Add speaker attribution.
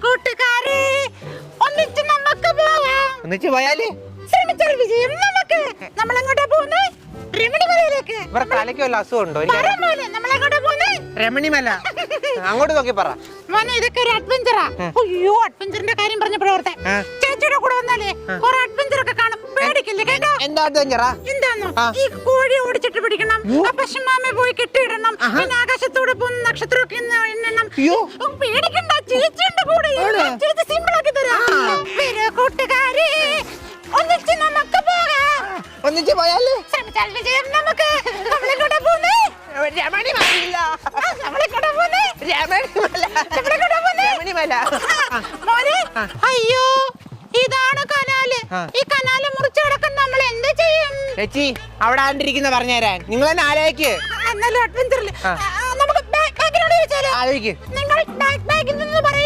Speaker 1: കൂട്ടുകാരെ ഒന്നിച്ച് നമുക്ക് പോവാം.
Speaker 2: ഒന്നിച്ച് പോയാല്
Speaker 1: ശ്രമിച്ചാൽ വിജയം നമുക്ക്. നമ്മളെങ്ങോട്ടാ പോകുന്നേ? രമണിമലയിലേക്ക്.
Speaker 2: ഇവരുടെ തലയ്ക്ക് വല്ല അസുഖം ഉണ്ടോ?
Speaker 1: നമ്മളെങ്ങോട്ടാ പോകുന്നേ?
Speaker 2: രമണിമല. അങ്ങോട്ട് നോക്കി പറ
Speaker 1: മോനെ, ഇതൊക്കെ ഒരു അഡ്വഞ്ചറാ. അയ്യോ, അഡ്വഞ്ചറിന്റെ കാര്യം പറഞ്ഞപ്പോഴത്തെ ചേച്ചിയുടെ കൂടെ വന്നാലേ കുറെ അഡ്വഞ്ചർ ഒക്കെ കാണും. പേടിക്കില്ലേ കേട്ടോ?
Speaker 2: എന്താ അഡ്വഞ്ചറാ?
Speaker 1: എന്താന്നോ, ഈ കോഴി ഓടിച്ചിട്ട് പിടിക്കണം, പശുമാമെ പോയി കെട്ടിയിടണം, പിന്നെ ആകാശത്തൂടെ പോകുന്ന നക്ഷത്രമൊക്കെ എണ്ണണം. പേടിക്കണ്ട, ചേച്ചിയുടെ കൂടെ. ചേച്ചി സിമ്പിൾ ആക്കി തരാം. കൂട്ടുകാരെ ഒന്നിച്ച് നമുക്ക് പോകാം.
Speaker 2: ഒന്നിച്ച് പോയാല്
Speaker 1: ശ്രമിച്ചാൽ വിജയം നമുക്ക്. നമ്മളെങ്ങോട്ടാ പോകുന്നേ?
Speaker 2: രമണിമല.
Speaker 1: നമ്മളെങ്ങോട്ടാ പോകുന്നേ?
Speaker 2: രമണിമല.
Speaker 1: മോനെ, അയ്യോ, ഇതാണ് കനാല്. ഈ കനാല് മുറിച്ചു കിടക്കാൻ നമ്മൾ എന്ത് ചെയ്യും?
Speaker 2: ചേച്ചി അവിടെ ആണ്ടിരിക്കുന്ന പറഞ്ഞുതരാൻ. നിങ്ങൾ തന്നെ ആലോചിക്ക്.
Speaker 1: എന്നാലും അഡ്വഞ്ചറിൽ നമുക്ക് ബാക്ക്ഗ്രൗണ്ട് വെച്ചാലോ?
Speaker 2: ആലോചിക്ക്.
Speaker 1: നിങ്ങൾ ബാക്കിൽ നിന്ന്